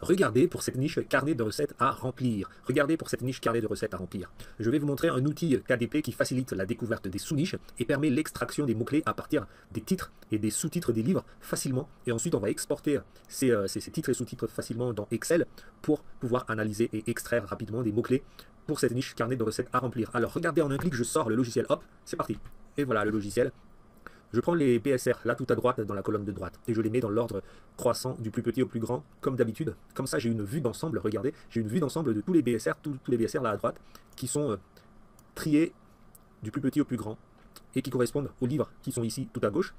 Regardez pour cette niche carnet de recettes à remplir. Regardez pour cette niche carnet de recettes à remplir. Je vais vous montrer un outil KDP qui facilite la découverte des sous-niches et permet l'extraction des mots-clés à partir des titres et des sous-titres des livres facilement. Et ensuite, on va exporter ces titres et sous-titres facilement dans Excel pour pouvoir analyser et extraire rapidement des mots-clés pour cette niche carnet de recettes à remplir. Alors, regardez en un clic, je sors le logiciel, hop, c'est parti. Et voilà le logiciel. Je prends les BSR, là tout à droite, dans la colonne de droite, et je les mets dans l'ordre croissant, du plus petit au plus grand, comme d'habitude. Comme ça, j'ai une vue d'ensemble, regardez, j'ai une vue d'ensemble de tous les BSR, tous les BSR là à droite, qui sont triés du plus petit au plus grand, et qui correspondent aux livres qui sont ici tout à gauche,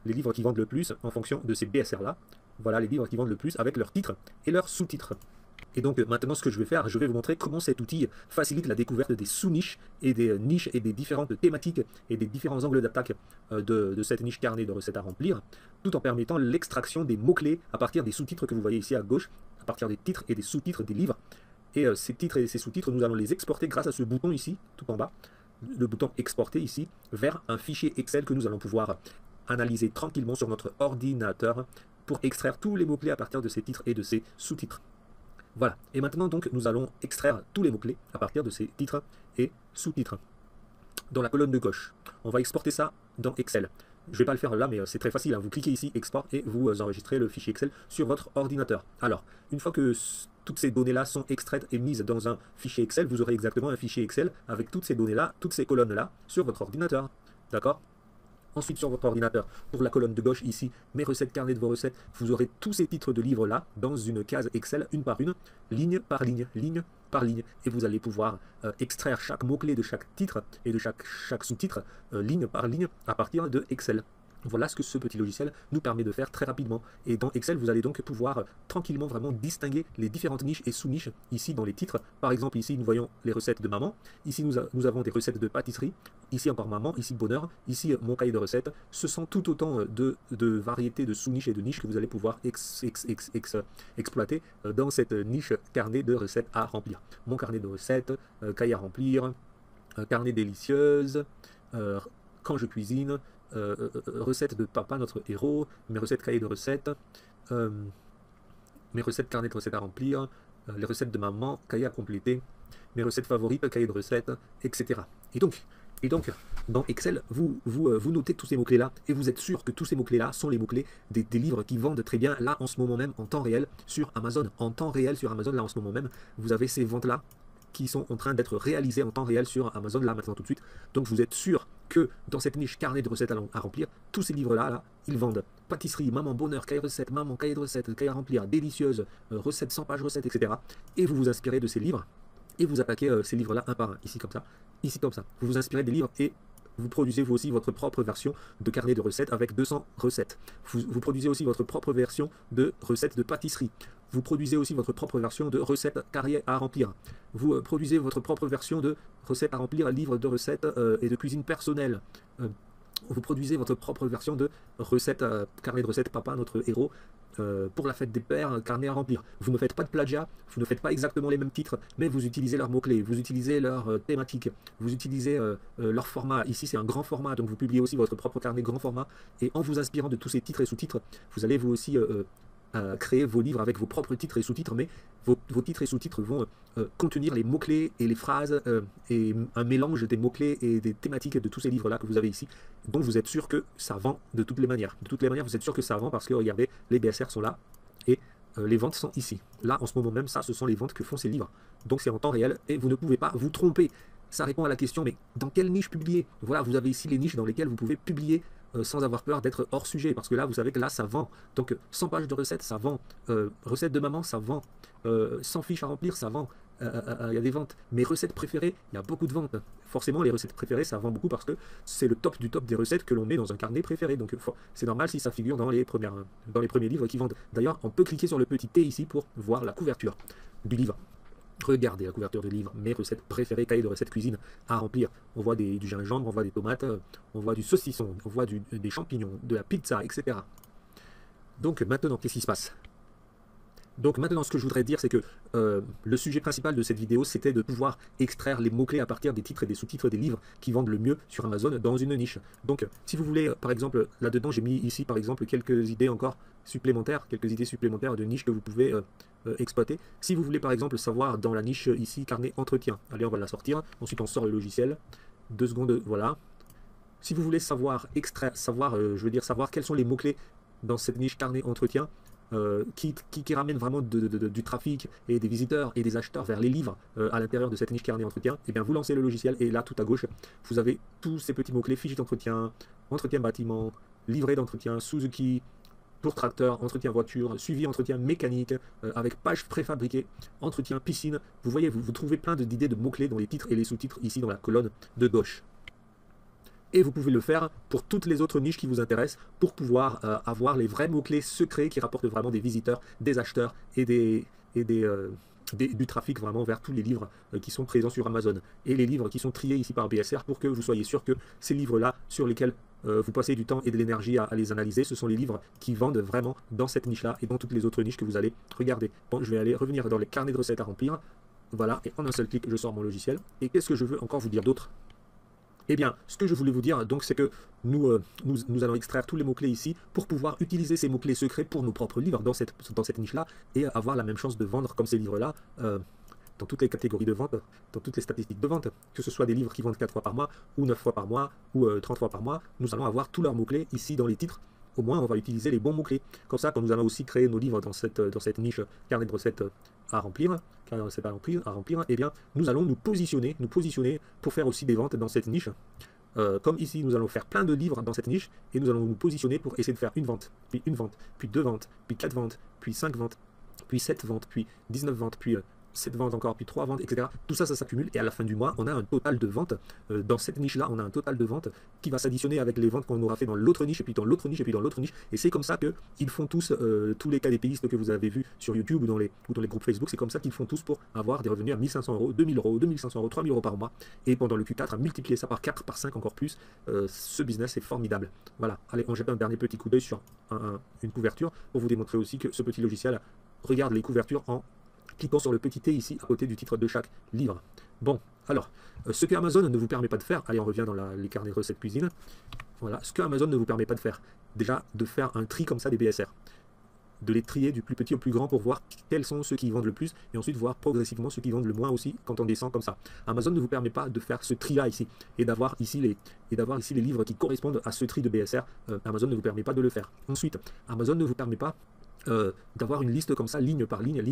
les livres qui vendent le plus en fonction de ces BSR là. Voilà les livres qui vendent le plus avec leurs titres et leurs sous-titres. Et donc maintenant ce que je vais faire, je vais vous montrer comment cet outil facilite la découverte des sous-niches et des niches et des différentes thématiques et des différents angles d'attaque de cette niche carnet de recettes à remplir, tout en permettant l'extraction des mots-clés à partir des sous-titres que vous voyez ici à gauche, à partir des titres et des sous-titres des livres. Et ces titres et ces sous-titres, nous allons les exporter grâce à ce bouton ici, tout en bas, le bouton exporter ici, vers un fichier Excel que nous allons pouvoir analyser tranquillement sur notre ordinateur pour extraire tous les mots-clés à partir de ces titres et de ces sous-titres. Voilà, et maintenant donc nous allons extraire tous les mots-clés à partir de ces titres et sous-titres. Dans la colonne de gauche, on va exporter ça dans Excel. Je ne vais pas le faire là, mais c'est très facile, hein. Vous cliquez ici, export, et vous enregistrez le fichier Excel sur votre ordinateur. Alors, une fois que toutes ces données-là sont extraites et mises dans un fichier Excel, vous aurez exactement un fichier Excel avec toutes ces données-là, toutes ces colonnes-là, sur votre ordinateur. D'accord ? Ensuite, sur votre ordinateur, pour la colonne de gauche ici, mes recettes, carnet de vos recettes, vous aurez tous ces titres de livres là dans une case Excel, une par une, ligne par ligne, ligne par ligne. Et vous allez pouvoir extraire chaque mot-clé de chaque titre et de chaque sous-titre, ligne par ligne, à partir de Excel. Voilà ce que ce petit logiciel nous permet de faire très rapidement. Et dans Excel, vous allez donc pouvoir tranquillement vraiment distinguer les différentes niches et sous-niches ici dans les titres. Par exemple, ici, nous voyons les recettes de maman. Ici, nous avons des recettes de pâtisserie. Ici, encore maman. Ici, bonheur. Ici, mon cahier de recettes. Ce sont tout autant de variétés de sous-niches et de niches que vous allez pouvoir exploiter dans cette niche carnet de recettes à remplir. Mon carnet de recettes, cahier à remplir, carnet délicieuse, quand je cuisine, recettes de papa, notre héros, mes recettes cahier de recettes, mes recettes carnet de recettes à remplir, les recettes de maman, cahier à compléter, mes recettes favorites, cahier de recettes, etc. Et donc dans Excel, vous notez tous ces mots-clés-là et vous êtes sûr que tous ces mots-clés-là sont les mots-clés des livres qui vendent très bien là en ce moment même, en temps réel, sur Amazon. En temps réel sur Amazon, là en ce moment même, vous avez ces ventes-là qui sont en train d'être réalisées en temps réel sur Amazon, là maintenant tout de suite. Donc vous êtes sûr que dans cette niche carnet de recettes à remplir, tous ces livres-là, là, ils vendent pâtisserie, maman, bonheur, cahier de recettes, maman, cahier de recettes, cahier à remplir, délicieuse, recettes, 100 pages recettes, etc. Et vous vous inspirez de ces livres et vous attaquez ces livres-là un par un, ici comme ça, ici comme ça. Vous vous inspirez des livres et vous produisez vous aussi votre propre version de carnet de recettes avec 200 recettes. Vous produisez aussi votre propre version de recettes de pâtisserie. Vous produisez aussi votre propre version de recettes carrière à remplir. Vous produisez votre propre version de recettes à remplir, livre de recettes et de cuisine personnelle. Vous produisez votre propre version de recettes, carnet de recettes papa, notre héros, pour la fête des pères, carnet à remplir. Vous ne faites pas de plagiat, vous ne faites pas exactement les mêmes titres, mais vous utilisez leurs mots-clés, vous utilisez leur thématique, vous utilisez leur format. Ici, c'est un grand format, donc vous publiez aussi votre propre carnet grand format. Et en vous inspirant de tous ces titres et sous-titres, vous allez vous aussi créer vos livres avec vos propres titres et sous-titres, mais vos titres et sous-titres vont contenir les mots-clés et les phrases et un mélange des mots-clés et des thématiques de tous ces livres-là que vous avez ici. Donc vous êtes sûr que ça vend de toutes les manières. De toutes les manières, vous êtes sûr que ça vend parce que regardez, les BSR sont là et les ventes sont ici. Là, en ce moment même, ça, ce sont les ventes que font ces livres. Donc c'est en temps réel et vous ne pouvez pas vous tromper. Ça répond à la question, mais dans quelle niche publier? Voilà, vous avez ici les niches dans lesquelles vous pouvez publier sans avoir peur d'être hors sujet, parce que là, vous savez que là, ça vend. Donc, 100 pages de recettes, ça vend. Recettes de maman, ça vend. 100 fiches à remplir, ça vend. Il y a des ventes. Mes recettes préférées, il y a beaucoup de ventes. Forcément, les recettes préférées, ça vend beaucoup parce que c'est le top du top des recettes que l'on met dans un carnet préféré. Donc, c'est normal si ça figure dans les premiers livres qui vendent. D'ailleurs, on peut cliquer sur le petit T ici pour voir la couverture du livre. Regardez la couverture du livre, mes recettes préférées, cahier de recettes cuisine à remplir. On voit du gingembre, on voit des tomates, on voit du saucisson, on voit des champignons, de la pizza, etc. Donc maintenant, qu'est-ce qui se passe? Donc maintenant, ce que je voudrais dire, c'est que le sujet principal de cette vidéo, c'était de pouvoir extraire les mots-clés à partir des titres et des sous-titres des livres qui vendent le mieux sur Amazon dans une niche. Donc, si vous voulez, par exemple, là-dedans, j'ai mis ici, par exemple, quelques idées encore supplémentaires, quelques idées supplémentaires de niches que vous pouvez exploiter. Si vous voulez, par exemple, savoir dans la niche ici, carnet entretien, allez, on va la sortir. Ensuite, on sort le logiciel. 2 secondes, voilà. Si vous voulez savoir extraire, savoir quels sont les mots-clés dans cette niche carnet entretien, qui ramène vraiment du trafic et des visiteurs et des acheteurs vers les livres à l'intérieur de cette niche carnet entretien, et bien vous lancez le logiciel et là tout à gauche vous avez tous ces petits mots-clés: fiche d'entretien, entretien bâtiment, livret d'entretien, Suzuki, pour tracteur, entretien voiture, suivi entretien mécanique, avec page préfabriquée, entretien piscine. Vous voyez, vous trouvez plein d'idées de mots-clés dans les titres et les sous-titres ici dans la colonne de gauche. Et vous pouvez le faire pour toutes les autres niches qui vous intéressent, pour pouvoir avoir les vrais mots-clés secrets qui rapportent vraiment des visiteurs, des acheteurs et du trafic vraiment vers tous les livres qui sont présents sur Amazon. Et les livres qui sont triés ici par BSR pour que vous soyez sûr que ces livres-là, sur lesquels vous passez du temps et de l'énergie à les analyser, ce sont les livres qui vendent vraiment dans cette niche-là et dans toutes les autres niches que vous allez regarder. Bon, je vais aller revenir dans les carnets de recettes à remplir. Voilà, et en un seul clic, je sors mon logiciel. Et qu'est-ce que je veux encore vous dire d'autre? Eh bien, ce que je voulais vous dire, donc, c'est que nous allons extraire tous les mots-clés ici pour pouvoir utiliser ces mots-clés secrets pour nos propres livres dans cette niche-là et avoir la même chance de vendre comme ces livres-là dans toutes les catégories de vente, dans toutes les statistiques de vente, que ce soit des livres qui vendent 4 fois par mois, ou 9 fois par mois, ou 30 fois par mois. Nous allons avoir tous leurs mots-clés ici dans les titres. Au moins, on va utiliser les bons mots-clés. Comme ça, quand nous allons aussi créer nos livres dans cette niche carnet de recettes à remplir, eh bien, nous allons nous positionner pour faire aussi des ventes dans cette niche. Comme ici, nous allons faire plein de livres dans cette niche et nous allons nous positionner pour essayer de faire une vente, puis 2 ventes, puis 4 ventes, puis 5 ventes, puis 7 ventes, puis 19 ventes, puis 7 ventes encore, puis 3 ventes, etc. Tout ça, ça s'accumule et à la fin du mois, on a un total de ventes. Dans cette niche-là, on a un total de ventes qui va s'additionner avec les ventes qu'on aura fait dans l'autre niche, et puis dans l'autre niche, et puis dans l'autre niche. Et c'est comme ça qu'ils font tous les KDPistes que vous avez vus sur YouTube ou dans les groupes Facebook. C'est comme ça qu'ils font tous pour avoir des revenus à 1 500 €, 2 000 €, 2 500 €, 3 000 € par mois. Et pendant le Q4, à multiplier ça par 4, par 5 encore plus, ce business est formidable. Voilà, allez, on jette un dernier petit coup d'œil sur une couverture pour vous démontrer aussi que ce petit logiciel regarde les couvertures en cliquant sur le petit T ici à côté du titre de chaque livre. Bon, alors, ce que Amazon ne vous permet pas de faire, allez, on revient dans les carnets de recettes cuisine. Voilà, ce que Amazon ne vous permet pas de faire, déjà de faire un tri comme ça des BSR, de les trier du plus petit au plus grand pour voir quels sont ceux qui vendent le plus et ensuite voir progressivement ceux qui vendent le moins aussi quand on descend comme ça. Amazon ne vous permet pas de faire ce tri-là ici et d'avoir ici les livres qui correspondent à ce tri de BSR. Amazon ne vous permet pas de le faire. Ensuite, Amazon ne vous permet pas d'avoir une liste comme ça, ligne par ligne,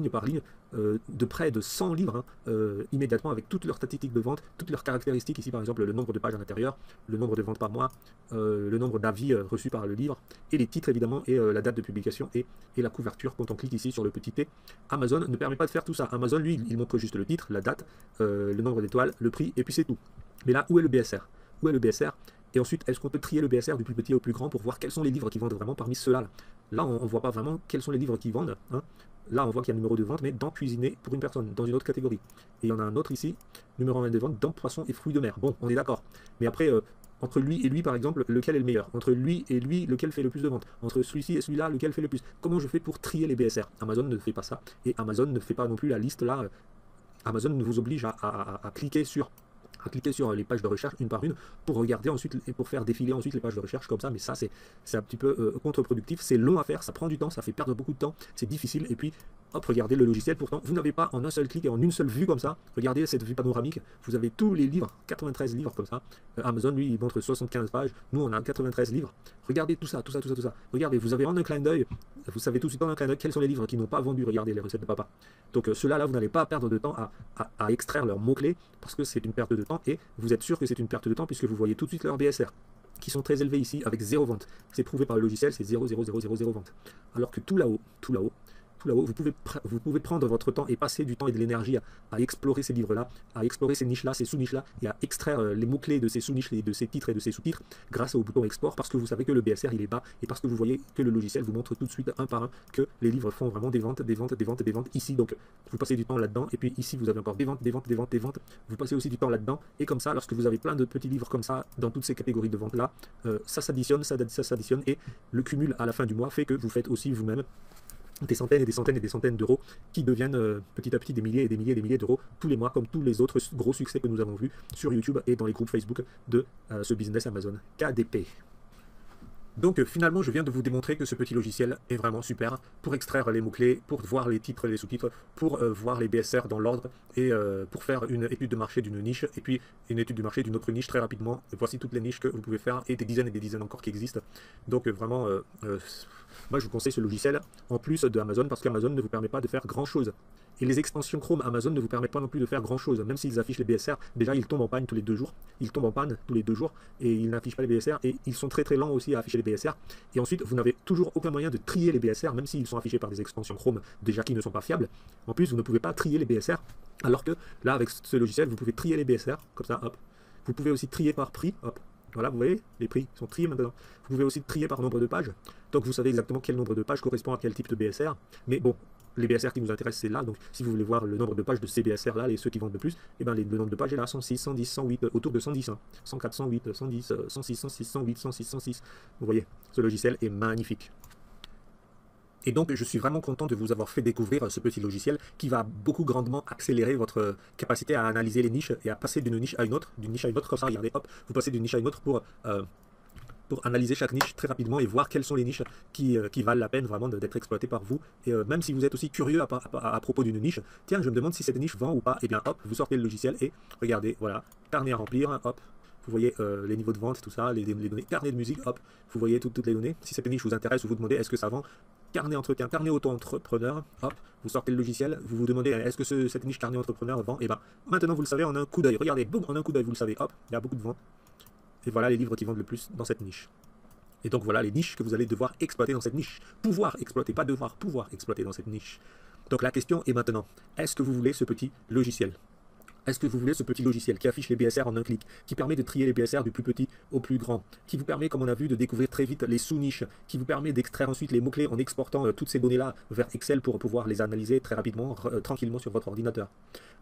de près de 100 livres immédiatement avec toutes leurs statistiques de vente, toutes leurs caractéristiques, ici par exemple le nombre de pages à l'intérieur, le nombre de ventes par mois, le nombre d'avis reçus par le livre, et les titres évidemment, et la date de publication, et la couverture quand on clique ici sur le petit T. Amazon ne permet pas de faire tout ça. Amazon, lui, il montre juste le titre, la date, le nombre d'étoiles, le prix, et puis c'est tout. Mais là, où est le BSR? Où est le BSR? Et ensuite, est-ce qu'on peut trier le BSR du plus petit au plus grand pour voir quels sont les livres qui vendent vraiment parmi ceux-là? Là, on ne voit pas vraiment quels sont les livres qui vendent. Hein. Là, on voit qu'il y a un numéro de vente, mais dans cuisiner pour une personne, dans une autre catégorie. Et il y en a un autre ici, numéro 1 de vente, dans poissons et fruits de mer. Bon, on est d'accord. Mais après, entre lui et lui, par exemple, lequel est le meilleur? Entre lui et lui, lequel fait le plus de ventes? Entre celui-ci et celui-là, lequel fait le plus? Comment je fais pour trier les BSR? Amazon ne fait pas ça. Et Amazon ne fait pas non plus la liste là. Amazon ne vous oblige à cliquer sur les pages de recherche une par une pour regarder ensuite et pour faire défiler ensuite les pages de recherche comme ça, mais ça c'est un petit peu contre-productif, c'est long à faire, ça prend du temps, ça fait perdre beaucoup de temps, c'est difficile, et puis hop, regardez le logiciel, pourtant vous n'avez pas en un seul clic et en une seule vue comme ça, regardez cette vue panoramique, vous avez tous les livres, 93 livres comme ça. Amazon lui il montre 75 pages, nous on a 93 livres, regardez tout ça, regardez, vous avez en un clin d'œil, vous savez tout de suite en un clin d'œil quels sont les livres qui n'ont pas vendu, regardez les recettes de papa. Donc ceux-là, vous n'allez pas perdre de temps à extraire leurs mots-clés, parce que c'est une perte de temps, et vous êtes sûr que c'est une perte de temps puisque vous voyez tout de suite leurs BSR, qui sont très élevés ici, avec 0 vente. C'est prouvé par le logiciel, c'est 0, 0, 0, 0, 0 vente. Alors que tout là-haut, vous pouvez prendre votre temps et passer du temps et de l'énergie à explorer ces livres-là, à explorer ces niches-là, ces sous-niches-là, et à extraire les mots-clés de ces sous-niches, de ces titres et de ces sous-titres grâce au bouton export, parce que vous savez que le BSR il est bas, et parce que vous voyez que le logiciel vous montre tout de suite un par un que les livres font vraiment des ventes ici. Donc vous passez du temps là-dedans, et puis ici vous avez encore des ventes, vous passez aussi du temps là-dedans, et comme ça, lorsque vous avez plein de petits livres comme ça dans toutes ces catégories de vente-là, ça s'additionne, et le cumul à la fin du mois fait que vous faites aussi vous-même des centaines et des centaines et des centaines d'euros qui deviennent petit à petit des milliers et des milliers et des milliers d'euros tous les mois, comme tous les autres gros succès que nous avons vus sur YouTube et dans les groupes Facebook de ce business Amazon KDP. Donc finalement, je viens de vous démontrer que ce petit logiciel est vraiment super pour extraire les mots-clés, pour voir les titres et les sous-titres, pour voir les BSR dans l'ordre et pour faire une étude de marché d'une niche et puis une étude de marché d'une autre niche très rapidement. Et voici toutes les niches que vous pouvez faire et des dizaines encore qui existent. Donc vraiment, moi je vous conseille ce logiciel en plus de Amazon parce qu'Amazon ne vous permet pas de faire grand-chose. Et les extensions Chrome Amazon ne vous permettent pas non plus de faire grand chose, même s'ils affichent les BSR. Déjà, ils tombent en panne tous les 2 jours. Ils tombent en panne tous les 2 jours et ils n'affichent pas les BSR. Et ils sont très très lents aussi à afficher les BSR. Et ensuite, vous n'avez toujours aucun moyen de trier les BSR, même s'ils sont affichés par des extensions Chrome déjà qui ne sont pas fiables. En plus, vous ne pouvez pas trier les BSR. Alors que là, avec ce logiciel, vous pouvez trier les BSR, comme ça, hop. Vous pouvez aussi trier par prix, hop. Voilà, vous voyez, les prix sont triés maintenant. Vous pouvez aussi trier par nombre de pages. Donc vous savez exactement quel nombre de pages correspond à quel type de BSR. Mais bon, les BSR qui nous intéressent, c'est là. Donc si vous voulez voir le nombre de pages de ces BSR là, ceux qui vendent le plus, et ben le nombre de pages est là, 106, 110, 108, autour de 110. 104, 108, 110, 106, 106, 108, 106, 106. Vous voyez, ce logiciel est magnifique. Et donc, je suis vraiment content de vous avoir fait découvrir ce petit logiciel qui va beaucoup grandement accélérer votre capacité à analyser les niches et à passer d'une niche à une autre, comme ça, regardez, hop, vous passez d'une niche à une autre pour analyser chaque niche très rapidement et voir quelles sont les niches qui valent la peine vraiment d'être exploitées par vous. Et même si vous êtes aussi curieux à propos d'une niche, tiens, je me demande si cette niche vend ou pas, et bien hop, vous sortez le logiciel et regardez, voilà, carnet à remplir, hop. Vous voyez les niveaux de vente, tout ça, les données, carnet de musique, hop, vous voyez toutes les données. Si cette niche vous intéresse ou vous demandez est-ce que ça vend, carnet entretien, carnet auto-entrepreneur, hop, vous sortez le logiciel, vous vous demandez est-ce que cette niche carnet entrepreneur vend, et bien maintenant vous le savez en un coup d'œil, regardez, boum, en un coup d'œil vous le savez, hop, il y a beaucoup de ventes, et voilà les livres qui vendent le plus dans cette niche. Et donc voilà les niches que vous allez devoir exploiter dans cette niche, pouvoir exploiter, pas devoir, pouvoir exploiter dans cette niche. Donc la question est maintenant, est-ce que vous voulez ce petit logiciel ? Est-ce que vous voulez ce petit logiciel qui affiche les BSR en un clic, qui permet de trier les BSR du plus petit au plus grand, qui vous permet, comme on a vu, de découvrir très vite les sous-niches, qui vous permet d'extraire ensuite les mots-clés en exportant toutes ces données-là vers Excel pour pouvoir les analyser très rapidement, tranquillement sur votre ordinateur?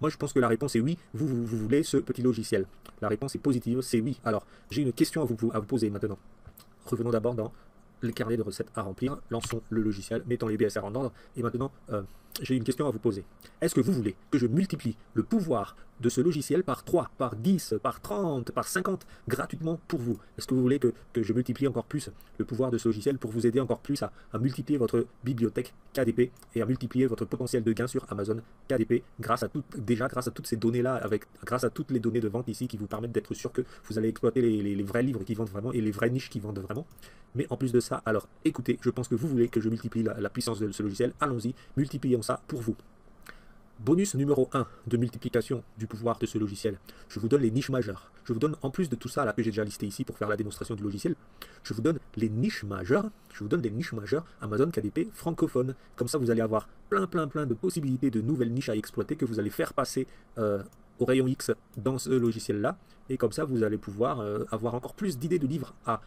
Moi, je pense que la réponse est oui, vous voulez ce petit logiciel. La réponse est positive, c'est oui. Alors, j'ai une question à vous poser maintenant. Revenons d'abord dans les carnets de recettes à remplir, lançons le logiciel, mettons les BSR en ordre, et maintenant, j'ai une question à vous poser. Est-ce que vous voulez que je multiplie le pouvoir de ce logiciel par 3, par 10, par 30, par 50, gratuitement pour vous? Est-ce que vous voulez que je multiplie encore plus le pouvoir de ce logiciel pour vous aider encore plus à multiplier votre bibliothèque KDP et à multiplier votre potentiel de gain sur Amazon KDP grâce à toutes ces données-là, grâce à toutes les données de vente ici qui vous permettent d'être sûr que vous allez exploiter les vrais livres qui vendent vraiment et les vraies niches qui vendent vraiment. Mais en plus de ça, alors écoutez, je pense que vous voulez que je multiplie la puissance de ce logiciel. Allons-y, multiplions ça pour vous. Bonus numéro 1 de multiplication du pouvoir de ce logiciel. Je vous donne les niches majeures. Je vous donne, en plus de tout ça là que j'ai déjà listé ici pour faire la démonstration du logiciel, je vous donne les niches majeures. Je vous donne des niches majeures Amazon KDP francophone. Comme ça, vous allez avoir plein de possibilités de nouvelles niches à exploiter que vous allez faire passer au rayon X dans ce logiciel-là. Et comme ça, vous allez pouvoir avoir encore plus d'idées de livres à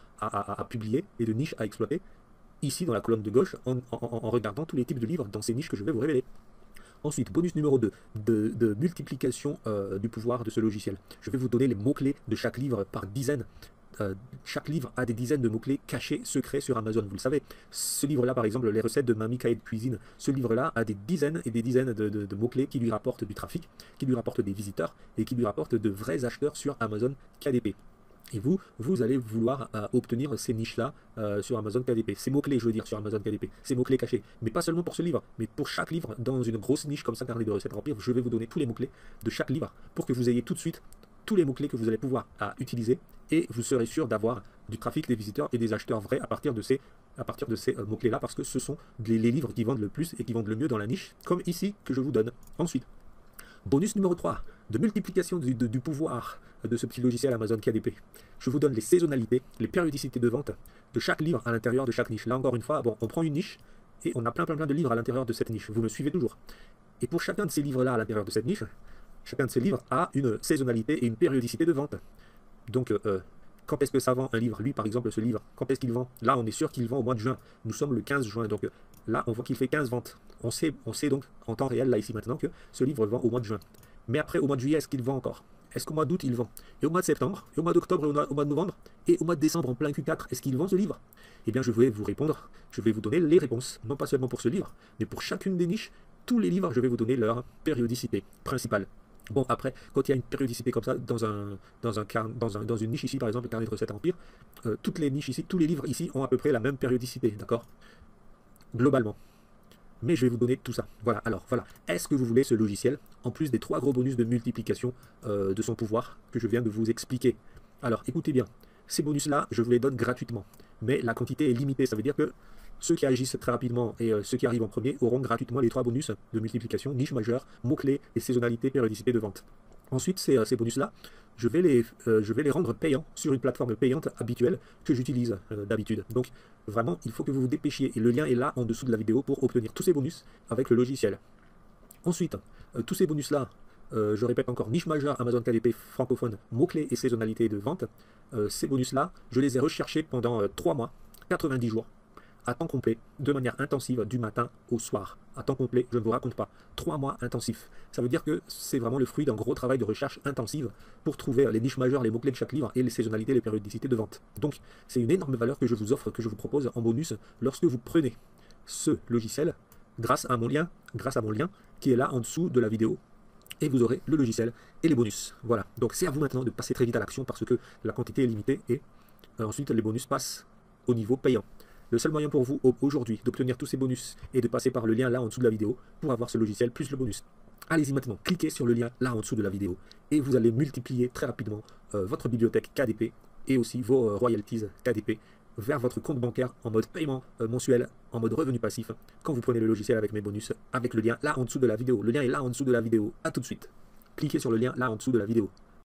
publier et de niches à exploiter ici dans la colonne de gauche en regardant tous les types de livres dans ces niches que je vais vous révéler. Ensuite, bonus numéro 2, de multiplication du pouvoir de ce logiciel. Je vais vous donner les mots-clés de chaque livre par dizaines. Chaque livre a des dizaines de mots-clés cachés, secrets sur Amazon. Vous le savez, ce livre-là, par exemple, les recettes de Mamie Cahier de cuisine, ce livre-là a des dizaines et des dizaines de mots-clés qui lui rapportent du trafic, qui lui rapportent des visiteurs et qui lui rapportent de vrais acheteurs sur Amazon KDP. Et vous allez vouloir obtenir ces niches-là sur Amazon KDP. Ces mots-clés, je veux dire, sur Amazon KDP. Ces mots-clés cachés. Mais pas seulement pour ce livre, mais pour chaque livre, dans une grosse niche comme ça, carnet de recettes à remplir, je vais vous donner tous les mots-clés de chaque livre pour que vous ayez tout de suite tous les mots-clés que vous allez pouvoir utiliser et vous serez sûr d'avoir du trafic, des visiteurs et des acheteurs vrais à partir de ces mots-clés-là parce que ce sont les livres qui vendent le plus et qui vendent le mieux dans la niche, comme ici que je vous donne. Ensuite, bonus numéro 3, de multiplication du pouvoir de ce petit logiciel Amazon KDP. Je vous donne les saisonnalités, les périodicités de vente de chaque livre à l'intérieur de chaque niche. Là encore une fois, bon, on prend une niche et on a plein de livres à l'intérieur de cette niche. Vous me suivez toujours. Et pour chacun de ces livres-là à l'intérieur de cette niche, chacun de ces livres a une saisonnalité et une périodicité de vente. Donc, quand est-ce que ça vend un livre? Lui, par exemple, ce livre, quand est-ce qu'il vend? Là, on est sûr qu'il vend au mois de juin. Nous sommes le 15 juin, donc là, on voit qu'il fait 15 ventes. On sait donc en temps réel, là, ici, maintenant, que ce livre vend au mois de juin. Mais après, au mois de juillet, est-ce qu'il vend encore? est-ce qu'au mois d'août, il vend? Et au mois de septembre, et au mois d'octobre, et au mois de novembre, et au mois de décembre, en plein Q4, est-ce qu'il vend ce livre? Eh bien, je vais vous répondre, je vais vous donner les réponses, non pas seulement pour ce livre, mais pour chacune des niches, tous les livres, je vais vous donner leur périodicité principale. Bon, après, quand il y a une périodicité comme ça, dans une niche ici, par exemple, le carnet de recettes à Empire, toutes les niches ici, tous les livres ici ont à peu près la même périodicité, d'accord? Globalement. Mais je vais vous donner tout ça. Voilà, alors voilà. Est-ce que vous voulez ce logiciel, en plus des 3 gros bonus de multiplication de son pouvoir que je viens de vous expliquer? Alors, écoutez bien, ces bonus-là, je vous les donne gratuitement. Mais la quantité est limitée, ça veut dire que ceux qui agissent très rapidement et ceux qui arrivent en premier auront gratuitement les 3 bonus de multiplication, niche majeure, mots-clés et saisonnalité, périodicité de vente. Ensuite, ces bonus-là, je vais les rendre payants sur une plateforme payante habituelle que j'utilise d'habitude. Donc, vraiment, il faut que vous vous dépêchiez. Et le lien est là en dessous de la vidéo pour obtenir tous ces bonus avec le logiciel. Ensuite, tous ces bonus-là, je répète encore, niche majeure, Amazon KDP francophone, mots-clés et saisonnalité de vente. Ces bonus-là, je les ai recherchés pendant 3 mois, 90 jours, à temps complet, de manière intensive, du matin au soir. À temps complet, je ne vous raconte pas. 3 mois intensifs. Ça veut dire que c'est vraiment le fruit d'un gros travail de recherche intensive pour trouver les niches majeures, les mots-clés de chaque livre et les saisonnalités, les périodicités de vente. Donc, c'est une énorme valeur que je vous offre, que je vous propose en bonus lorsque vous prenez ce logiciel grâce à mon lien qui est là en dessous de la vidéo. Et vous aurez le logiciel et les bonus. Voilà. Donc, c'est à vous maintenant de passer très vite à l'action parce que la quantité est limitée et ensuite les bonus passent au niveau payant. Le seul moyen pour vous aujourd'hui d'obtenir tous ces bonus est de passer par le lien là en dessous de la vidéo pour avoir ce logiciel plus le bonus. Allez-y maintenant, cliquez sur le lien là en dessous de la vidéo et vous allez multiplier très rapidement votre bibliothèque KDP et aussi vos royalties KDP vers votre compte bancaire en mode paiement mensuel, en mode revenu passif, quand vous prenez le logiciel avec mes bonus, avec le lien là en dessous de la vidéo. Le lien est là en dessous de la vidéo. A tout de suite. Cliquez sur le lien là en dessous de la vidéo.